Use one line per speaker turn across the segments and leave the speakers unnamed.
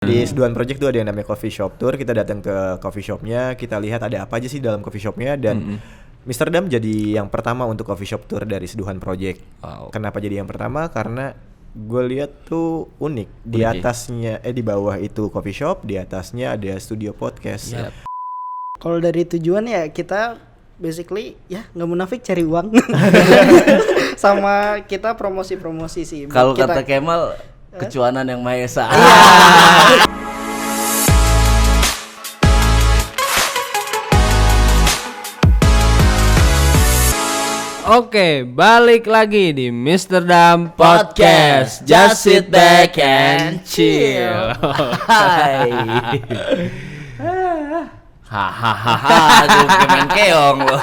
Di Seduhan Project tuh ada yang namanya coffee shop tour. Kita datang ke coffee shopnya, kita lihat ada apa aja sih dalam coffee shopnya. Dan Mr. Dam jadi yang pertama untuk coffee shop tour dari Seduhan Project. Kenapa jadi yang pertama? Karena gue lihat tuh unik. Di atasnya, di bawah itu coffee shop, di atasnya ada studio podcast.
Kalau dari tujuan ya kita basically ya nggak munafik cari uang. Sama kita promosi sih.
Kalau kata Kemal kecuanan yang Maha Esa.
Oke, balik lagi di Mr. Dam Podcast.
Just sit back and chill. Hai. Hahaha, main keong lo.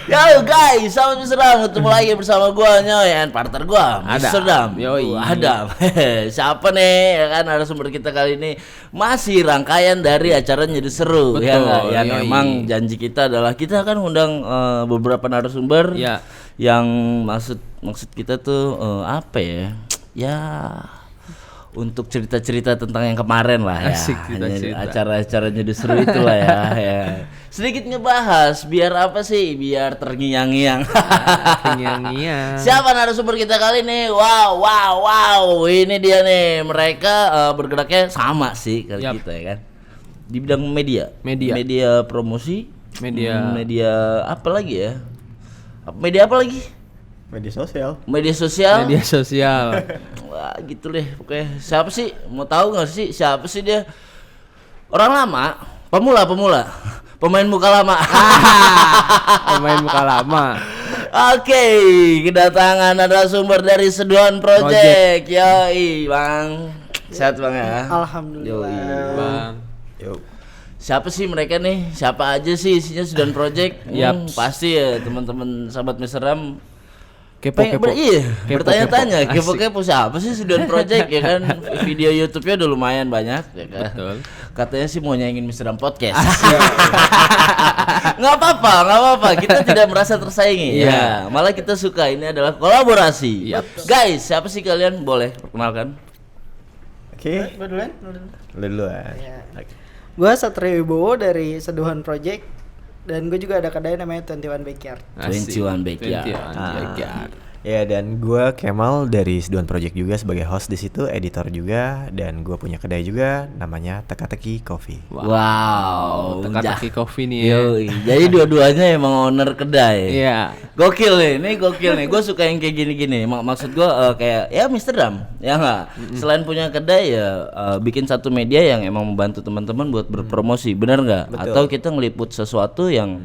Yo guys, sahabat Mr. Dam, ketemu lagi bersama gua Nyoy and partner gua Mr. Dam. Adam. Siapa nih? Ya kan narasumber kita kali ini masih rangkaian dari acara Jadi Seru.
Betul,
Ya enggak? Yang
yoi.
emang janji kita adalah kita akan undang beberapa narasumber
Ya.
yang maksud kita tuh apa ya? Ya untuk cerita-cerita tentang yang kemarin lah ya.
Asik, cerita-cerita.
Acara-acaranya seru itulah ya. Sedikit ngebahas biar apa sih? Biar terngiang-ngiang.
Terngiang-ngiang.
Siapa narasumber kita kali ini? Wow. Ini dia nih. Mereka bergeraknya sama sih kali kita ya kan. Di bidang media. Media promosi. Media apa lagi ya? Media apa lagi?
Media sosial.
Media sosial. Wah gitu deh pokoknya. Siapa sih? Mau tahu nggak sih siapa sih dia? Orang lama, pemula, pemain muka lama.
Pemain muka lama.
Oke, kedatangan narasumber dari Seduhan Project. Yoi, Bang. Sehat Bang ya?
Alhamdulillah.
Yoi.
Bang.
Yuk.
Siapa sih mereka nih? Siapa aja sih isinya Seduhan Project?
Yap.
Pasti ya teman-teman sahabat Mr. Ram
Kepo.
bertanya-tanya kepo siapa sih Seduhan Project ya kan. Video YouTube-nya udah lumayan banyak ya kan.
Betul.
Katanya sih mau nyanyiin Mr. Dam Podcast. Nggak apa-apa, kita tidak merasa tersaingi. Ya, malah kita suka, ini adalah kolaborasi. Guys, siapa sih kalian? Boleh perkenalkan?
Oke.
Gua duluan.
Duluan.
Ya. Gua Satrio Wibowo dari Seduhan Project. Dan gue juga ada kedai namanya 21 Backyard.
21 Backyard.
Ya, dan gue Kemal dari Seduhan Project juga sebagai host di situ, editor juga, dan gue punya kedai juga namanya Teka-Teki Coffee.
Wow,
Teka-teki Coffee nih ya.
Yoi, jadi dua-duanya emang owner kedai.
Iya.
Gokil nih. Gue suka yang kayak gini-gini. Maksud gue kayak ya Mr. Dam, ya nggak. Selain punya kedai ya bikin satu media yang emang membantu teman-teman buat berpromosi, benar nggak? Atau kita ngeliput sesuatu yang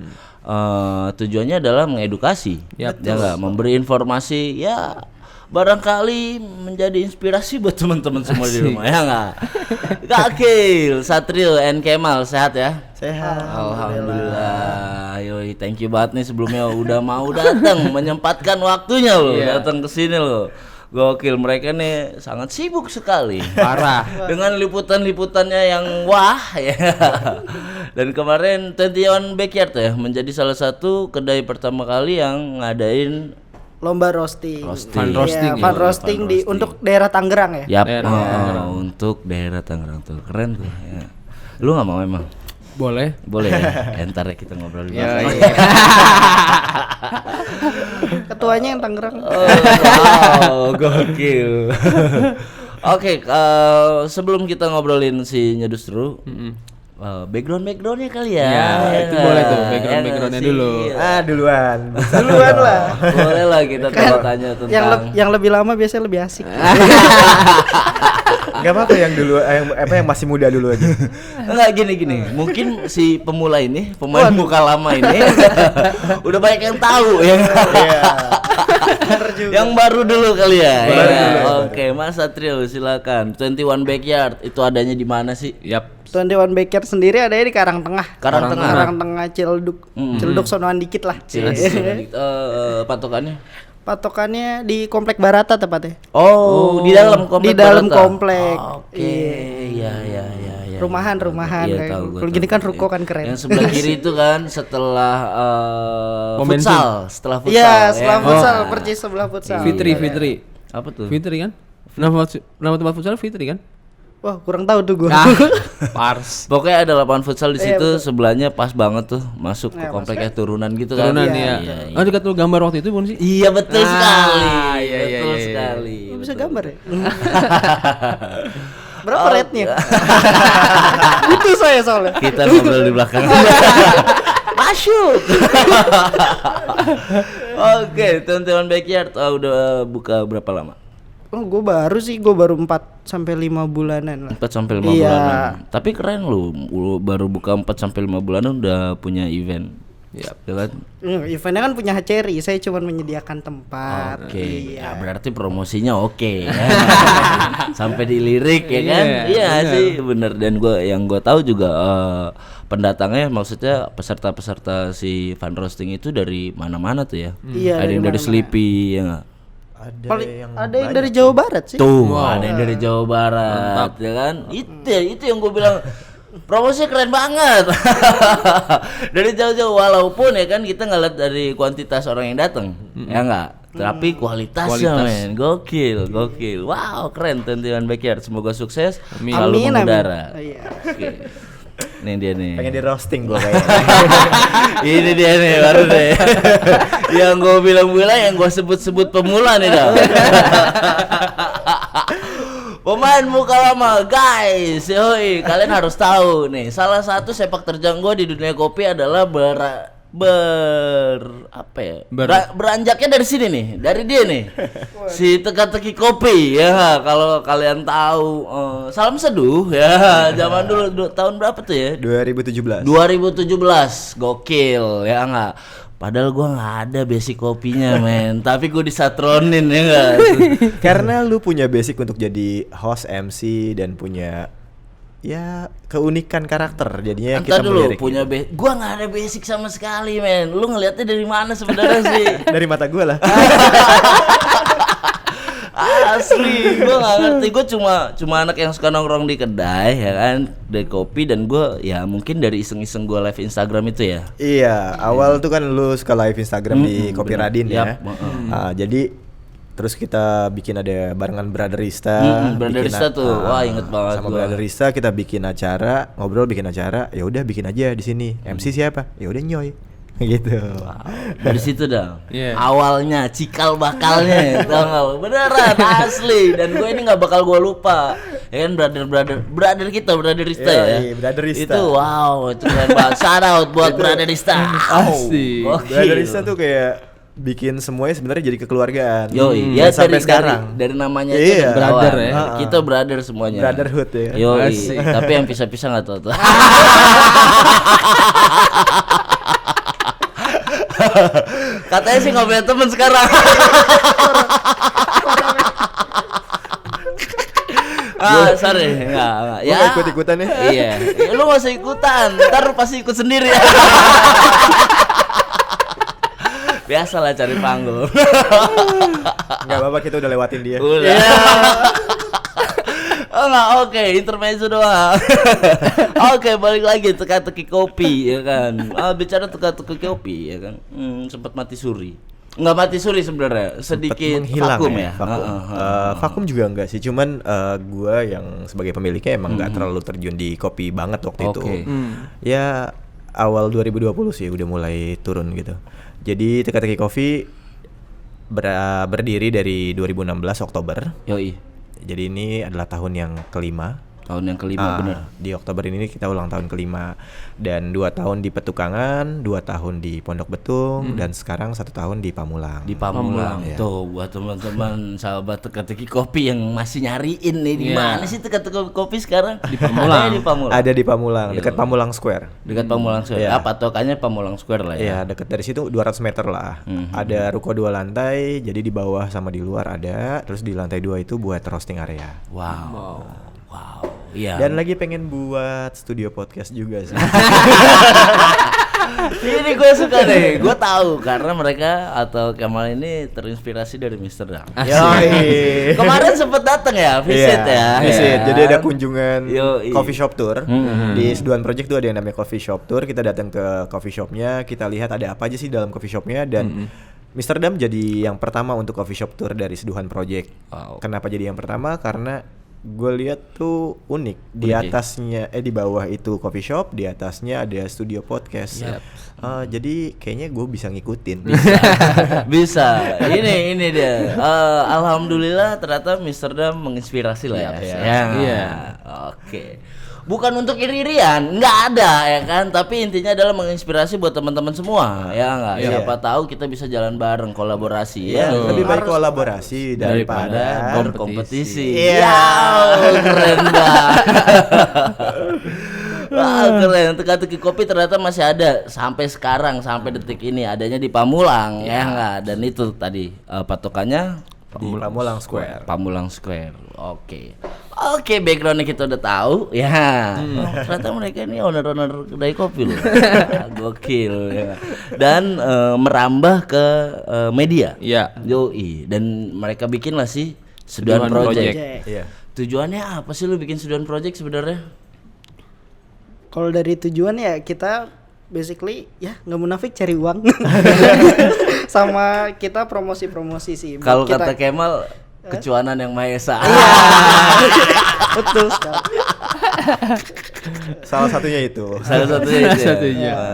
tujuannya adalah mengedukasi, ya nggak, memberi informasi, ya barangkali menjadi inspirasi buat teman-teman semua di rumah, ya nggak? Gokil, Satrio and Kemal sehat ya?
Sehat.
Alhamdulillah. Yoi, thank you banget nih sebelumnya udah mau datang menyempatkan waktunya loh datang ke sini loh. Gokil, mereka nih sangat sibuk sekali.
Parah.
Dengan liputan-liputannya yang wah ya. Dan kemarin 21 Backyard ya menjadi salah satu kedai pertama kali yang ngadain
Lomba roasting.
Fun roasting.
Fun roasting di untuk daerah Tangerang ya.
Yap,
Daerah
untuk daerah Tangerang tuh. Keren tuh ya. Lu enggak mau emang?
Boleh.
Ya. Entar ya kita ngobrol di belakang.
Ketuanya yang Tangerang.
Wow, gokil. Oke, sebelum kita ngobrolin si Nyedustru, backgroundnya kali ya.
Ya, itu boleh tuh, backgroundnya
nggak
dulu.
sih?
Duluan.
Duluan lah.
Boleh lah kita tanya tentang
Yang lebih lama biasanya lebih asik.
Gak apa-apa yang dulu, yang masih muda dulu aja.
Enggak gini. Mungkin si pemula ini, pemain muka lama ini udah banyak yang tahu ya. Yang baru dulu kali ya. Oke, Mas Satrio silakan. 21 Backyard itu adanya di mana sih?
Yap.
21 Backyard sendiri adanya di Karangtengah.
Karangtengah.
Karangtengah Ciledug. Ciledug sonoan dikit lah. Patokannya di Komplek Barata tepatnya.
Di dalam komplek.
Di dalam
Barata.
komplek.
Oke, iya.
Rumahan.
Iya, tahu,
Kalau gini kan ruko kan keren.
Yang sebelah kiri itu kan setelah
Pom
futsal, setelah futsal.
Iya, setelah
ya.
futsal, percis sebelah futsal.
Fitri.
Apa tuh?
Fitri kan? Nama tempat futsal Fitri kan?
Wah, kurang tahu tuh gua.
Pars.
Pokoknya ada lapangan futsal di
Iya,
situ,
betul.
sebelahnya pas banget tuh masuk ke
Iya,
kompleknya turunan gitu kan.
Turunan
Iya,
ya.
iya.
Oh, dekat lu gambar waktu itu bukan sih?
Iya betul
Ah,
sekali.
iya, iya,
Betul
iya.
sekali.
Lu bisa
betul.
gambar ya? Berapa rate-nya? Butuh saya soalnya.
Kita ngobrol di belakang. Masuk. Oke, teman-teman backyard udah buka berapa lama?
Oh, gue baru 4 sampai 5 bulanan lah.
4 sampai 5
Iya.
bulanan. Tapi keren lu baru buka 4 sampai 5 bulanan udah punya event.
Iya.
Ya kan?
Eventnya kan punya Haceri, saya cuma menyediakan tempat.
Oke,
Iya.
ya berarti promosinya oke ya. Sampai dilirik ya kan? Iya
bener.
sih, bener. Dan yang gue tahu juga pendatangnya, maksudnya peserta-peserta si fun roasting itu dari mana-mana tuh ya.
Iya,
Ada
dari
yang dari
mana-mana.
Sleepy ya nggak?
Ada yang dari Jawa Barat sih.
Tuh, ada yang dari Jawa Barat ya kan? Itu yang gue bilang promosinya keren banget. Dari jauh-jauh, walaupun ya kan kita ngeliat dari kuantitas orang yang datang, ya enggak, tapi kualitasnya men, gokil. Wow, keren teman-teman backyard. Semoga sukses, selalu
Amin,
mengudara.
Iya.
Oke. Nih dia nih.
Pengen di roasting gue kayaknya.
Ini dia nih baru deh. Yang gue bilang-bilang, yang gue sebut-sebut pemula nih dah. Pemain muka lama, guys, yoi, kalian harus tahu nih, salah satu sepak terjang gue di dunia kopi adalah beranjaknya dari sini nih, dari dia nih, si teka-teki kopi ya. Kalau kalian tahu, salam seduh ya, zaman dulu tahun berapa tuh ya?
2017.
2017, gokil ya enggak. Padahal gua nggak ada basic kopinya men, tapi gua disatronin ya enggak.
Karena lu punya basic untuk jadi host MC dan punya ya keunikan karakter, jadinya
Entar
kita
dulu
melirik
punya
gitu.
gua nggak ada basic sama sekali men. Lu ngelihatnya dari mana sebenarnya sih?
Dari mata gue lah.
Asli, gue nggak ngerti. Gue cuma anak yang suka nongkrong di kedai ya kan, dari kopi. Dan gue ya mungkin dari iseng-iseng gue live Instagram itu ya.
Iya, awal tuh kan lu suka live Instagram di Kopi
bener.
Radin ya.
Yap,
Jadi terus kita bikin ada barengan Brotherista.
Brotherista tuh, wah inget banget
sama
gua.
Brotherista kita bikin acara, bikin acara. Ya udah bikin aja di sini. MC siapa? Ya udah Nyoy. Gitu.
Dari situ dah.
Iya.
Awalnya cikal bakalnya, tau nggak lu? Beneran asli. Dan gue ini nggak bakal gue lupa. Ya kan brother kita Brotherista ya.
Yoi, Brotherista.
Itu wow, itu keren banget. Shout out buat Brotherista.
Asik.
Gokil.
Brotherista tuh kayak bikin semuanya sebenarnya jadi kekeluargaan.
Yoi,
Dan
ya
sampai
dari,
sekarang.
dari namanya
Iya.
itu brother
Brother ya.
Kita brother semuanya.
Brotherhood ya.
Yoi,
Asik.
tapi yang pisah-pisah nggak tahu tuh. Katanya sih nggak punya temen sekarang. Sorry, enggak.
Gua nggak ikut-ikutan ya.
Iya, lu nggak usah ikutan, ntar pasti ikut sendiri. Biasalah cari panggung.
Enggak apa-apa, kita udah lewatin dia.
Udah. Oh enggak, oke, intermezzo doang. Oke, balik lagi teka-teki kopi ya kan. Bicara teka-teki kopi ya kan. Sempat mati suri. Enggak mati suri sebenarnya, sedikit
menghilang
vakum
ya,
ya.
vakum. Vakum juga enggak sih, cuman gua yang sebagai pemiliknya emang enggak terlalu terjun di kopi banget waktu itu.
Oke.
Ya awal 2020 sih udah mulai turun gitu. Jadi Teka-Teki Coffee berdiri dari 2016 Oktober.
Yoi.
Jadi ini adalah tahun yang kelima.
Tahun yang kelima bener.
Di Oktober ini kita ulang tahun kelima. Dan 2 tahun di Petukangan, 2 tahun di Pondok Betung, dan sekarang 1 tahun di Pamulang.
Di Pamulang.
Ya.
Tuh buat teman-teman sahabat teka-teki kopi yang masih nyariin nih di
Iya.
mana sih teka-teki kopi sekarang?
Di Pamulang.
Adanya di Pamulang.
Ada di Pamulang, dekat
Iya.
Pamulang Square.
Dekat Pamulang Square.
Iya.
Apa tokannya Pamulang Square lah ya.
Iya, dekat dari situ 200 meter lah. Ada ruko 2 lantai, jadi di bawah sama di luar ada. Terus di lantai 2 itu buat roasting area.
Wow. Iya.
Dan lagi pengen buat studio podcast juga sih.
Ini gue suka deh. Gue tahu karena mereka atau Kemal ini terinspirasi dari Mr. Dam.
Yoi.
Kemarin sempet datang ya, visit
Iya,
ya.
visit.
Ya.
Jadi ada kunjungan
Yoi.
coffee shop tour. Di Seduhan Project tuh ada yang namanya coffee shop tour. Kita datang ke coffee shopnya, kita lihat ada apa aja sih dalam coffee shopnya. Dan Mr. Dam jadi yang pertama untuk coffee shop tour dari Seduhan Project.
Wow.
Kenapa jadi yang pertama? Karena gue lihat tuh unik. Di atasnya di bawah itu coffee shop, di atasnya ada studio podcast. Jadi kayaknya gue bisa ngikutin.
Bisa. Ini dia. Alhamdulillah ternyata Mr. Dam menginspirasi lah ya.
Iya.
Oke. Bukan untuk iri-irian, nggak ada ya kan. Tapi intinya adalah menginspirasi buat teman-teman semua, ya nggak. Siapa tahu kita bisa jalan bareng, kolaborasi ya.
Lebih baik kolaborasi daripada
berkompetisi.
Iya.
Keren banget. Wah, keren. Teka-teki kopi ternyata masih ada sampai sekarang, sampai detik ini, adanya di Pamulang ya nggak. Dan itu tadi patokannya
di Pamulang Square.
Pamulang Square. Oke, backgroundnya kita udah tahu ya. Ternyata mereka ini owner kedai kopi loh. Gokil ya. Dan merambah ke media.
Iya.
Yoi. Dan mereka bikin lah sih Seduhan Project.
Iya.
Tujuannya apa sih lu bikin Seduhan Project sebenarnya?
Kalau dari tujuan ya kita basically ya nggak munafik cari uang. Sama kita promosi sih.
Kalau kata Kemal kecuanan yang Maha Esa.
Betul sekali.
Salah satunya itu.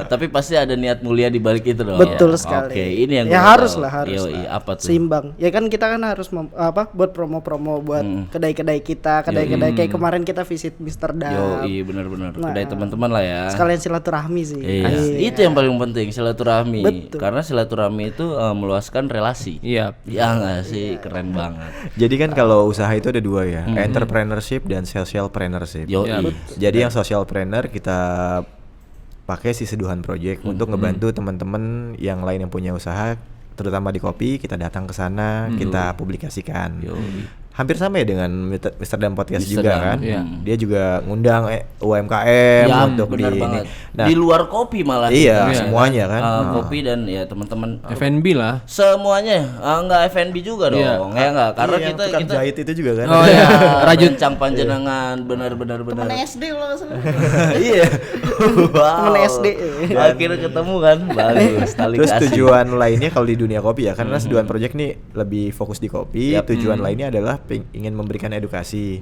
Tapi pasti ada niat mulia di balik itu dong.
Betul sekali.
Oke, ini yang
ya
gua
harus
tahu.
lah harus.
Yoi, apa tuh?
Seimbang. Ya kan kita kan harus buat promo-promo buat kedai-kedai kita, kedai-kedai kayak kemarin kita visit Mr. Dam.
Yoi, benar-benar.
Nah,
Kedai teman-teman lah ya.
Sekalian silaturahmi sih.
Iya. Itu yang paling penting, silaturahmi.
Betul.
Karena silaturahmi itu meluaskan relasi.
Iya.
Ya nggak sih, keren banget.
Jadi kan kalau usaha itu ada dua ya, entrepreneurship dan socialpreneurship.
Yoi.
Jadi yang socialpreneur kita pakai si Seduhan Project untuk ngebantu teman-teman yang lain yang punya usaha, terutama di kopi, kita datang ke sana, kita publikasikan. Hampir sama ya dengan Mr. Dam Podcast
Mr.
juga
Dam,
kan.
iya.
Dia juga ngundang UMKM
Ya,
untuk
benar
di
banget.
Nah,
Di luar kopi malah.
iya, semuanya kan.
Kopi dan ya teman-teman.
F&B lah.
Semuanya, enggak F&B juga dong.
Iya.
Ya enggak, karena
Iya,
kita
tukang jahit itu juga kan.
Oh iya. Rajut
Rancang panjenengan benar-benar.
Temen SD loh asli.
Iya. Wow.
Temen SD.
Akhirnya ketemu kan. Bagus. Tali
Terus
kasih.
tujuan lainnya kalau di dunia kopi ya, karena Seduhan Project nih lebih fokus di kopi. Tujuan lainnya adalah ingin memberikan edukasi.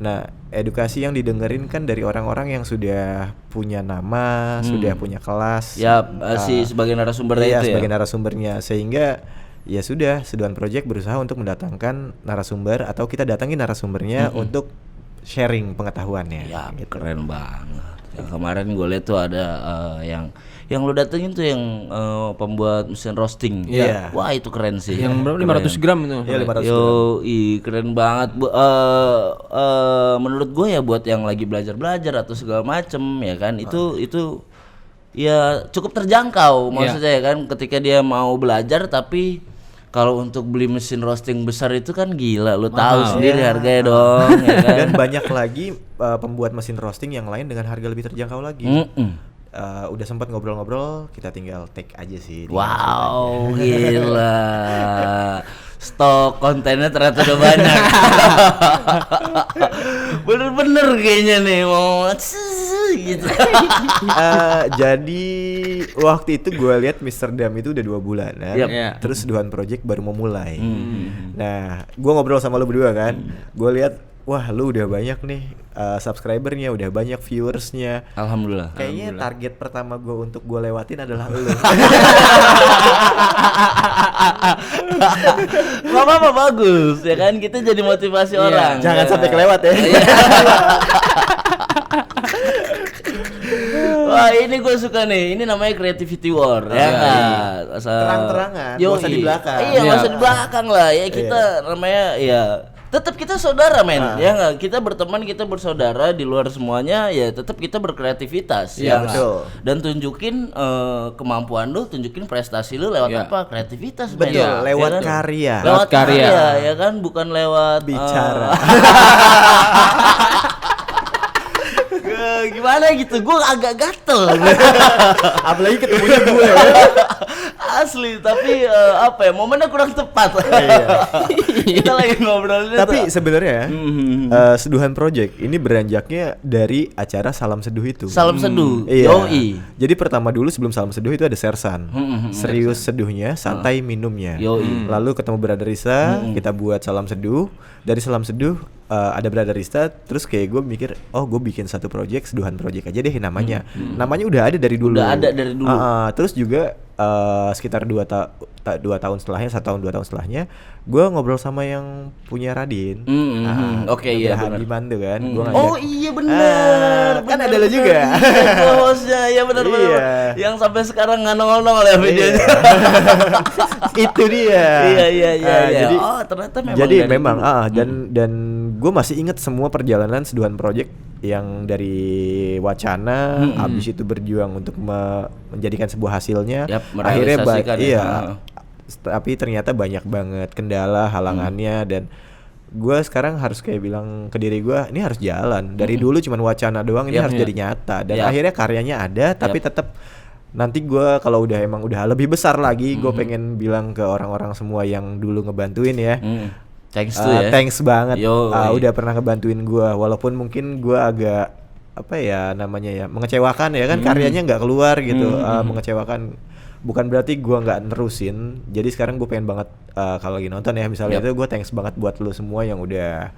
Nah, edukasi yang didengerin kan dari orang-orang yang sudah punya nama, sudah punya kelas.
Ya, si sebagai narasumbernya
Iya,
itu
sebagai
ya.
narasumbernya, sehingga ya sudah Seduhan Project berusaha untuk mendatangkan narasumber atau kita datangin narasumbernya untuk sharing pengetahuannya.
Ya,
gitu.
keren banget. Yang kemarin gue lihat tuh ada yang lo datengin tuh yang pembuat mesin roasting.
Iya.
Wah, itu keren sih.
Yang berapa? 500 gram itu.
Iya, 500 gram.
Keren banget. Menurut gue ya buat yang lagi belajar atau segala macem ya kan, itu ya cukup terjangkau maksudnya ya kan, ketika dia mau belajar. Tapi kalau untuk beli mesin roasting besar itu kan gila, lu tahu sendiri harganya dong ya kan.
Dan banyak lagi pembuat mesin roasting yang lain dengan harga lebih terjangkau lagi. Udah sempat ngobrol-ngobrol, kita tinggal take aja sih.
Wow, gila. Stok kontennya ternyata udah banyak. Bener-bener kayaknya nih mau gitu.
Jadi waktu itu gue lihat Mr. Dam itu udah 2 bulanan.
Yap.
Iya.
Terus Seduhan Project baru mau mulai. Nah, gue ngobrol sama lu berdua kan. Gue lihat, wah lu udah banyak nih subscribernya, udah banyak viewersnya.
Alhamdulillah.
Kayaknya target pertama gue untuk gue lewatin adalah lu.
Gak apa-apa, bagus ya kan, kita jadi motivasi orang.
Jangan
ya.
sampai kelewat ya.
Wah, ini gue suka nih. Ini namanya creativity war ya kan.
Terang-terangan, nggak usah di belakang.
Iya, nggak usah di belakang lah. Ya kita namanya ya tetap kita saudara men, ya nggak, kita berteman, kita bersaudara di luar semuanya, ya tetap kita berkreativitas,
Iya,
ya nggak?
betul.
Dan tunjukin kemampuan lu, tunjukin prestasi lu lewat apa? Kreativitas, men.
Betul, lewat
Ya kan?
karya.
Lewat
karya.
karya, ya kan, bukan lewat
Bicara.
gimana gitu, gue agak gatel.
Apalagi ketemunya gue.
Asli, tapi apa ya, momennya kurang tepat. Kita lagi ngobrolin
Tapi sebenarnya Seduhan Project ini beranjaknya dari acara Salam Seduh itu.
Salam Seduh.
Iya.
Yoi.
Jadi pertama dulu sebelum Salam Seduh itu ada Sersan. Serius seduhnya, santai minumnya.
Yoi.
Lalu ketemu Brother Risa, kita buat Salam Seduh. Dari Salam Seduh ada Brotherista, terus kayak gue mikir, oh gue bikin satu project, Seduhan Project aja deh namanya. Namanya udah ada dari dulu.
Udah ada dari dulu.
Terus juga sekitar 2 tahun setelahnya, 1 tahun 2 tahun setelahnya, gue ngobrol sama yang punya Radin.
Oke, iya benar.
Hadiman tuh kan, gue ngajak.
Oh iya benar.
Kan ada lo juga.
Hostnya, ya benar. Yang sampai sekarang nggak nongol ya videonya.
Itu dia.
Iya.
Jadi,
Ternyata memang.
Jadi memang dan gue masih ingat semua perjalanan Seduhan Project yang dari wacana, abis itu berjuang untuk menjadikan sebuah hasilnya. Akhirnya tapi ternyata banyak banget kendala, halangannya dan gue sekarang harus kayak bilang ke diri gue, ini harus jalan. Dari dulu cuman wacana doang, ini harus jadi nyata. Dan akhirnya karyanya ada, tapi tetap nanti gue kalau udah lebih besar lagi, gue pengen bilang ke orang-orang semua yang dulu ngebantuin ya.
Thanks to ya.
Thanks banget.
Udah
pernah ngebantuin gue, walaupun mungkin gue agak mengecewakan ya kan, karyanya nggak keluar gitu, mengecewakan. Bukan berarti gue nggak nerusin. Jadi sekarang gue pengen banget kalau lagi nonton ya misalnya itu, gue thanks banget buat lu semua yang udah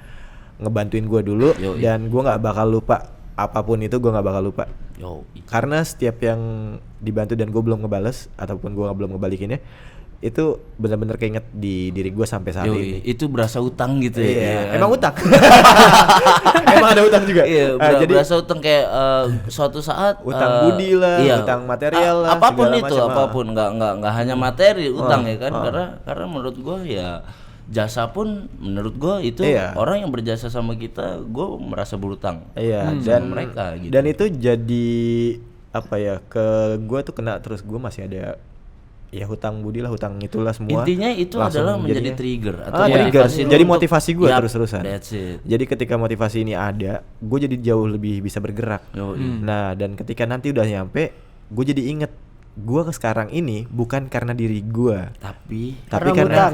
ngebantuin gue dulu. Dan gue nggak bakal lupa apapun itu, gue nggak bakal lupa. Karena setiap yang dibantu dan gue belum ngebales ataupun gue belum ngebalikinnya, itu benar-benar keinget di diri gue sampai saat ini.
Itu berasa utang gitu ya.
Iya, emang utang. Emang ada utang juga.
Iya, jadi berasa utang kayak suatu saat
utang budi lah, utang material lah,
apapun itu, apapun, nggak hanya materi utang ya kan, karena menurut gue ya jasa pun menurut gue itu orang yang berjasa sama kita, gue merasa berutang.
Iya, dan
mereka gitu.
Dan itu jadi ke gue tuh kena terus, gue masih ada hutang budi lah, hutang itulah semua.
Intinya itu adalah menjadi trigger atau
motivasi. Jadi motivasi gue terus-terusan.
That's it.
Jadi ketika motivasi ini ada, gue jadi jauh lebih bisa bergerak. Nah, dan ketika nanti udah nyampe, gue jadi inget gue sekarang ini bukan karena diri gue, tapi karena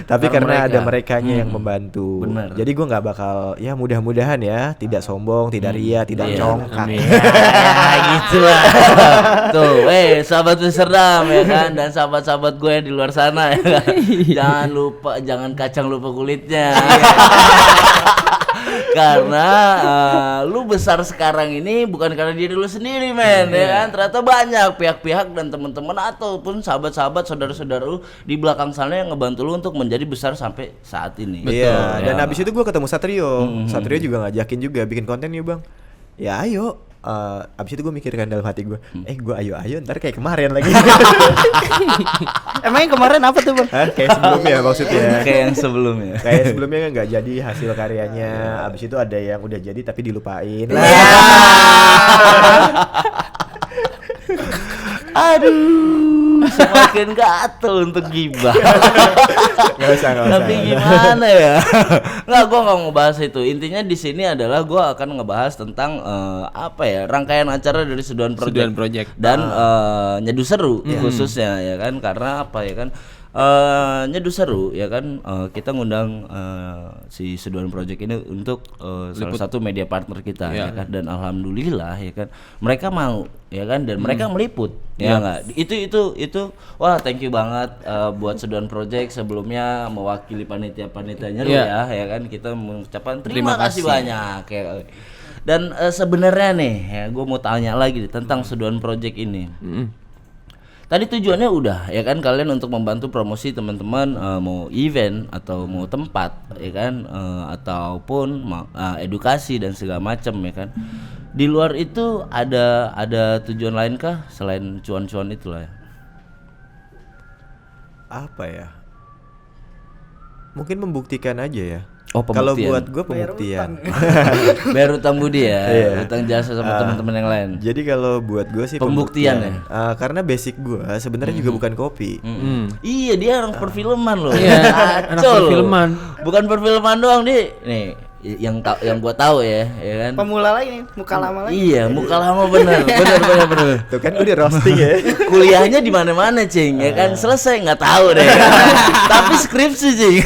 tapi karena ada merekanya yang membantu.
Bener.
Jadi gue nggak bakal, ya mudah-mudahan ya tidak sombong, tidak ria, tidak congkak.
Gitu lah. Tuh, sahabat Amsterdam ya kan, dan sahabat-sahabat gue yang di luar sana ya kan. Jangan kacang lupa kulitnya. Karena lu besar sekarang ini bukan karena diri lu sendiri men, ya kan. Ternyata banyak pihak-pihak dan teman-teman ataupun sahabat-sahabat, saudara-saudara lu di belakang sana yang ngebantu lu untuk menjadi besar sampai saat ini.
Iya. Dan abis itu gue ketemu Satrio. Satrio juga ngajakin juga bikin konten yuk bang. Ya ayo. Abis itu gue mikirkan dalam hati gue, gue ayo ntar kayak kemarin lagi.
Emang yang kemarin apa tuh bang?
Kayak sebelumnya maksudnya.
Kayak yang sebelumnya.
Kayak sebelumnya nggak jadi hasil karyanya. Abis itu ada yang udah jadi tapi dilupain.
Aduh, semakin gatel untuk gibah.
Gak usah.
Tapi gimana ya? Nggak, gue nggak mau bahas itu. Intinya di sini adalah gue akan ngebahas tentang rangkaian acara dari Seduhan Project. Dan Nyeduh Seru khususnya ya kan, karena Nyeduh Seru ya kan, kita ngundang si Seduhan Project ini untuk salah satu media partner kita ya kan, dan alhamdulillah ya kan mereka mau ya kan, dan mereka meliput ya enggak. Itu wah thank you banget buat Seduhan Project sebelumnya mewakili panitia Nyeruh ya kan, kita mengucapkan terima kasih banyak ya. Dan sebenarnya nih ya, gue mau tanya lagi tentang Seduhan Project ini. Tadi tujuannya udah ya kan, kalian untuk membantu promosi teman-teman, mau event atau mau tempat ya kan, ataupun edukasi dan segala macam ya kan. Di luar itu ada tujuan lain kah selain cuan-cuan itulah ya?
Apa ya? Mungkin membuktikan aja ya.
Oh,
kalau buat gue pembuktian.
Bayar utang budi ya, utang jasa sama teman-teman yang lain.
Jadi kalau buat gue sih
pembuktian ya.
Karena basic gue sebenarnya juga bukan kopi.
Iya, dia orang perfilman loh.
Iya, anak perfilman.
Bukan perfilman doang dia. Nih, yang gua tahu ya kan.
Pemula lagi nih, muka lama lagi.
Iya, muka lama bener.
Tuh kan udah roasting ya.
Kuliahnya di mana-mana, Cing, ya kan. Selesai nggak tahu deh. Tapi skripsi, Cing.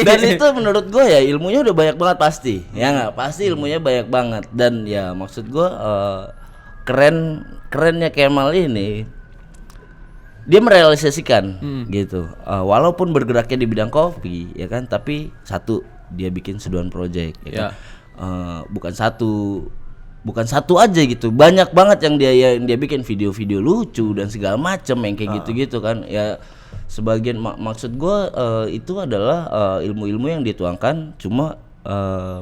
Dan itu menurut gua ya ilmunya udah banyak banget pasti. Ya nggak? Pasti ilmunya banyak banget, dan ya maksud gua kerennya Kemal ini dia merealisasikan gitu. Walaupun bergeraknya di bidang kopi ya kan, tapi satu dia bikin seduhan project ya kan? Bukan satu aja gitu, banyak banget yang dia bikin video-video lucu dan segala macam yang kayak gitu-gitu kan ya. Sebagian maksud gue itu adalah ilmu-ilmu yang dituangkan, cuma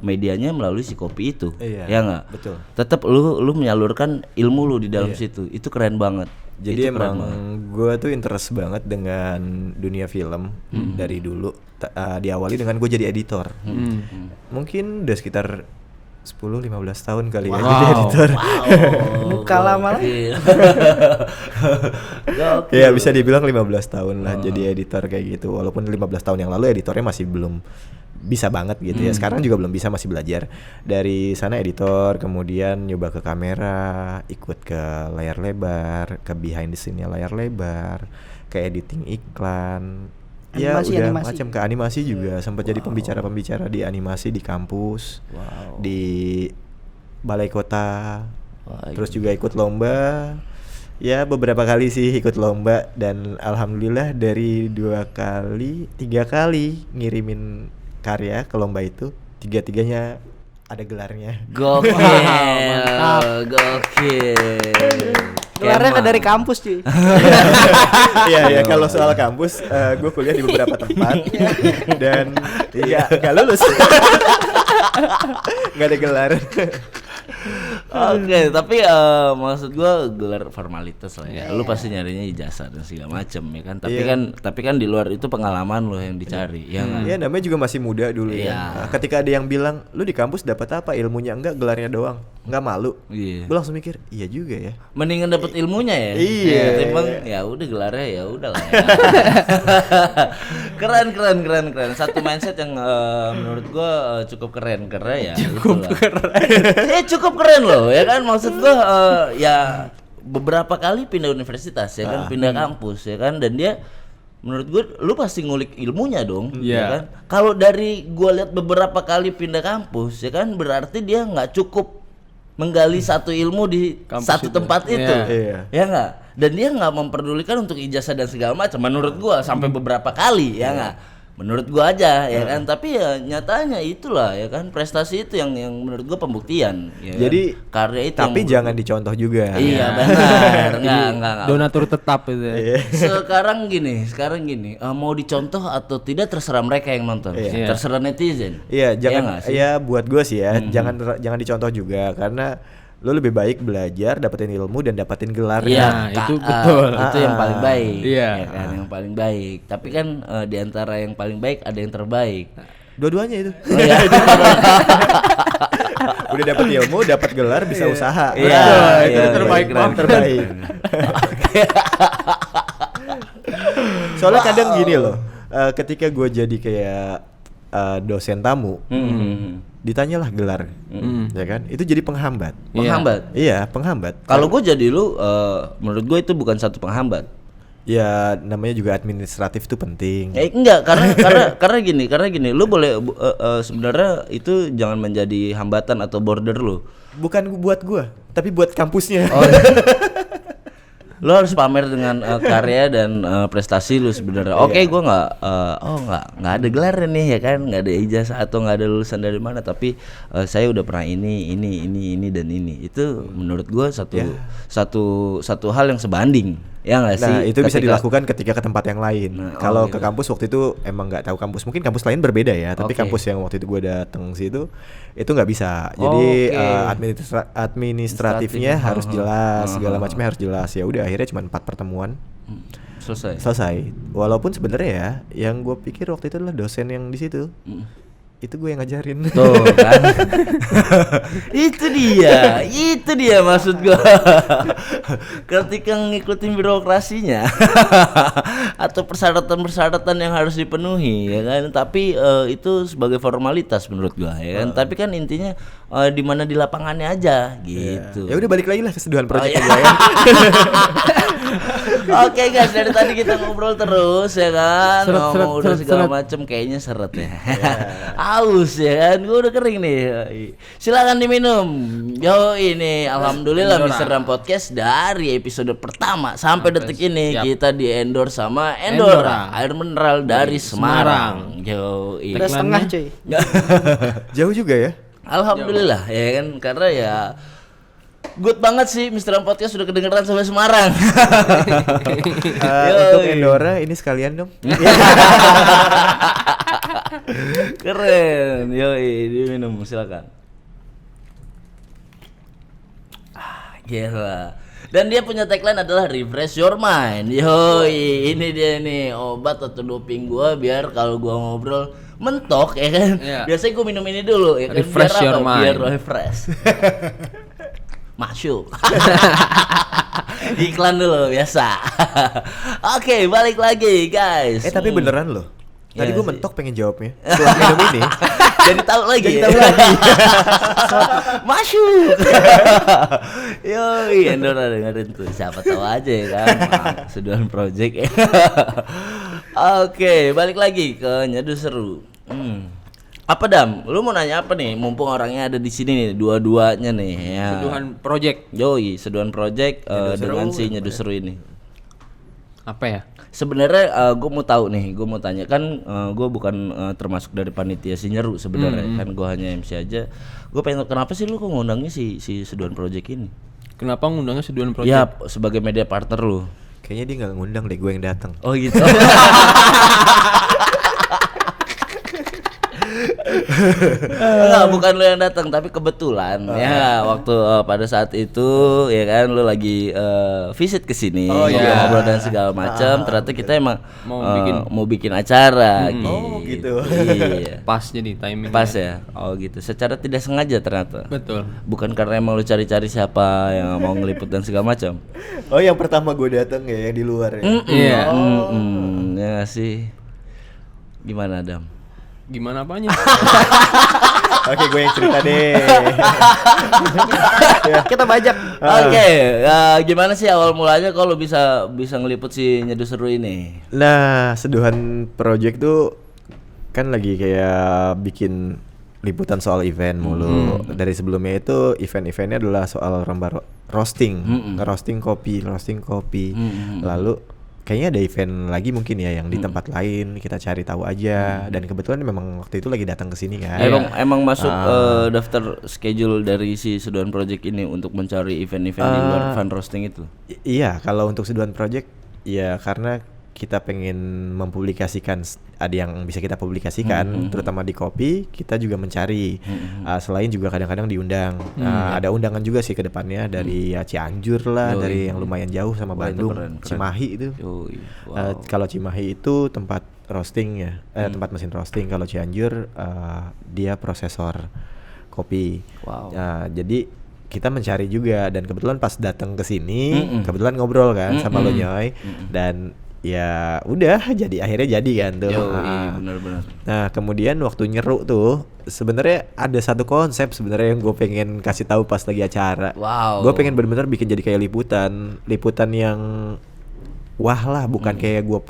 medianya melalui si kopi itu, ya nggak?
Betul.
Tetap lu menyalurkan ilmu lu di dalam situ, itu keren banget.
Jadi emang gue tuh interest banget dengan dunia film dari dulu. Diawali dengan gue jadi editor. Mungkin udah sekitar 10-15 tahun kali ya jadi editor.
Buka lama lah.
Ya bisa dibilang 15 tahun lah jadi editor kayak gitu. Walaupun 15 tahun yang lalu editornya masih belum bisa banget gitu ya. Sekarang juga belum bisa, masih belajar. Dari sana editor, kemudian nyoba ke kamera, ikut ke layar lebar, ke behind the scene-nya layar lebar, ke editing iklan.
Animasi,
ya udah
animasi.
macam ke animasi juga, sempat jadi pembicara-pembicara di animasi di kampus, di balai kota, terus juga ikut lomba. Ya beberapa kali sih ikut lomba, dan alhamdulillah dari 2 kali 3 kali ngirimin karya ke lomba itu, 3-tiganya ada gelarnya.
Gokil.
Gelarnya nggak dari kampus cuy.
Iya kalau soal kampus, gue kuliah di beberapa tempat dan nggak lulus, nggak ada gelar.
Oke, tapi maksud gua gelar formalitas lah ya. Lu pasti nyarinya ijazah dan segala macem ya kan. Tapi kan di luar itu pengalaman lo yang dicari, ya kan?
Iya, namanya juga masih muda dulu ya. Nah, ketika ada yang bilang, "Lu di kampus dapat apa? Ilmunya enggak, gelarnya doang." Nggak malu. Gue langsung mikir, iya juga ya.
Mendingan dapat ilmunya ya.
Iya.
Ketimbang ya udah gelarnya ya udah lah. Ya. Keren. Satu mindset yang menurut gua cukup keren karena ya cukup keren loh ya kan, maksud gua ya beberapa kali pindah universitas ya kan, pindah kampus ya kan, dan dia menurut gue lu pasti ngulik ilmunya dong, ya kan. Kalau dari gua lihat beberapa kali pindah kampus ya kan, berarti dia nggak cukup menggali satu ilmu di kampus satu tempat itu, ya nggak. Dan dia nggak memperdulikan untuk ijazah dan segala macam. Menurut gua sampai beberapa kali, ya nggak. Menurut gua aja, ya kan. Tapi ya nyatanya itulah, ya kan, prestasi itu yang menurut gua pembuktian. Ya
jadi
kan? Karya itu.
Tapi jangan dicontoh juga.
Iya benar, nggak.
Donatur tetap itu.
Sekarang gini, mau dicontoh atau tidak terserah mereka yang nonton, terserah netizen.
Iya, jangan. Ya buat gua sih ya, jangan dicontoh juga, karena lo lebih baik belajar, dapetin ilmu dan dapetin gelar.
Iya, itu betul. Itu yang paling baik.
Iya,
ya kan, yang paling baik. Tapi kan di antara yang paling baik ada yang terbaik.
Dua-duanya itu.
Oh, iya.
Udah dapet ilmu, dapat gelar, bisa usaha.
Iya,
itu terbaik. Terbaik. Soalnya kadang gini loh, ketika gue jadi kayak dosen tamu, ditanyalah gelar, ya kan? Itu jadi penghambat. Iya, penghambat.
Kalau gue jadi lu, menurut gue itu bukan satu penghambat.
Ya namanya juga administratif itu penting.
Enggak, karena gini, lu boleh sebenarnya itu jangan menjadi hambatan atau border lu.
Bukan buat gua, tapi buat kampusnya.
Oh, lu harus pamer dengan karya dan prestasi lu sebenarnya. Oke, gua nggak ada gelar nih ya kan, nggak ada ijazah atau nggak ada lulusan dari mana, tapi saya udah pernah ini dan ini. Itu menurut gua satu hal yang sebanding. Ya nggak sih?
Nah itu bisa dilakukan ketika ke tempat yang lain. Kalau ke kampus waktu itu emang nggak tahu kampus, mungkin kampus lain berbeda ya. Tapi kampus yang waktu itu gue datang situ itu nggak bisa. Jadi administratifnya harus jelas, segala macamnya harus jelas. Ya udah akhirnya cuma 4 pertemuan selesai. Walaupun sebenarnya ya, yang gue pikir waktu itu adalah dosen yang di situ. Itu gue yang ngajarin.
Tuh kan. itu dia maksud gue. Ketika ngikutin birokrasinya atau persyaratan yang harus dipenuhi ya kan, tapi itu sebagai formalitas menurut gue ya kan. Tapi kan intinya di mana di lapangannya aja gitu.
Ya udah balik lagi lah ke Seduhan Project
iya.
aja ya.
Oke guys, dari tadi kita ngobrol terus ya kan, ngomong udah segala macem, kayaknya seret ya. Aus ya kan, gue udah kering nih. Silakan diminum. Yo ini, alhamdulillah Mr. Dam Podcast dari episode pertama sampai detik ini kita di endorse sama Endora, air mineral dari Semarang. Yo,
udah setengah cuy.
Jauh juga ya.
Alhamdulillah ya kan, karena ya good banget sih Mr. Dam Podcast sudah kedengeran sampai Semarang.
Untuk Endora ini sekalian dong.
Keren. Yoi, diminum silakan. Gila. Dan dia punya tagline adalah refresh your mind. Yoi, ini dia nih obat atau doping gua biar kalau gua ngobrol mentok ya kan. Yeah. Biasanya gua minum ini dulu ya kan.
Refresh
biar
your mind.
Biar refresh. Masuk. Iklan dulu biasa. Oke, balik lagi guys.
Tapi beneran loh. Tadi gue
sih.
mentok pengen jawabnya. Setelah minum ini
jadi tahu lagi. Masuk. Yoi, Endora dengerin tuh. Siapa tahu aja ya kan. Seduhan Project. Oke, balik lagi ke Nyeduh Seru. Apa Dam? Lu mau nanya apa nih? Mumpung orangnya ada di sini nih, dua-duanya nih ya.
Seduhan Project.
Yoi, Seduhan Project dengan si Nyeduh Seru ini.
Apa ya?
Sebenarnya gue mau tahu nih, gue mau tanya kan, gue bukan termasuk dari panitia si Nyeru sebenarnya, kan gue hanya MC aja. Gue pengen tahu kenapa sih lu kok ngundangnya si Seduhan Project ini?
Kenapa ngundangnya Seduhan Project?
Ya sebagai media partner lu.
kayaknya dia nggak ngundang deh, gue yang datang.
Oh gitu. Enggak, bukan lu yang datang, tapi kebetulan ya waktu pada saat itu ya kan lu lagi visit ke sini, ngobrol dan segala macam. Ternyata kita emang mau bikin acara gitu.
Oh gitu.
Iya.
Pas jadi timing.
Pas ya. Oh gitu. Secara tidak sengaja ternyata.
Betul.
Bukan karena emang lu cari-cari siapa yang mau ngeliput dan segala macam.
Oh yang pertama gue datang ya, yang di luar ya.
Iya.
Ya nggak sih. Gimana Adam?
Gimana apanya?
Oke, gue yang cerita deh.
Kita bajak.
Oke, gimana sih awal mulanya kalau bisa ngeliput si Nyeduh Seru ini?
Nah, Seduhan Project tuh kan lagi kayak bikin liputan soal event mulu. Dari sebelumnya itu event-eventnya adalah soal lomba roasting, roasting kopi. Lalu kayaknya ada event lagi mungkin ya yang di tempat lain, kita cari tahu aja. Dan kebetulan memang waktu itu lagi datang ke sini kan.
Emang masuk daftar schedule dari si Seduhan Project ini untuk mencari event-event di luar fan roasting itu?
Iya, kalau untuk Seduhan Project ya karena kita pengen mempublikasikan, ada yang bisa kita publikasikan, terutama di kopi. Kita juga mencari selain juga kadang-kadang diundang, ada undangan juga sih ke depannya dari Cianjur lah, dari yang lumayan jauh sama Bandung, keren. Cimahi itu. Kalau Cimahi itu tempat roasting ya, tempat mesin roasting. Kalau Cianjur dia prosesor kopi. Jadi kita mencari juga, dan kebetulan pas datang ke sini kebetulan ngobrol kan sama lo Nyoy, dan ya udah akhirnya jadi kan tuh.
Benar-benar.
Nah kemudian waktu nyeru tuh sebenarnya ada satu konsep sebenarnya yang gue pengen kasih tahu pas lagi acara. Gue pengen benar-benar bikin jadi kayak liputan yang wah lah, bukan kayak gue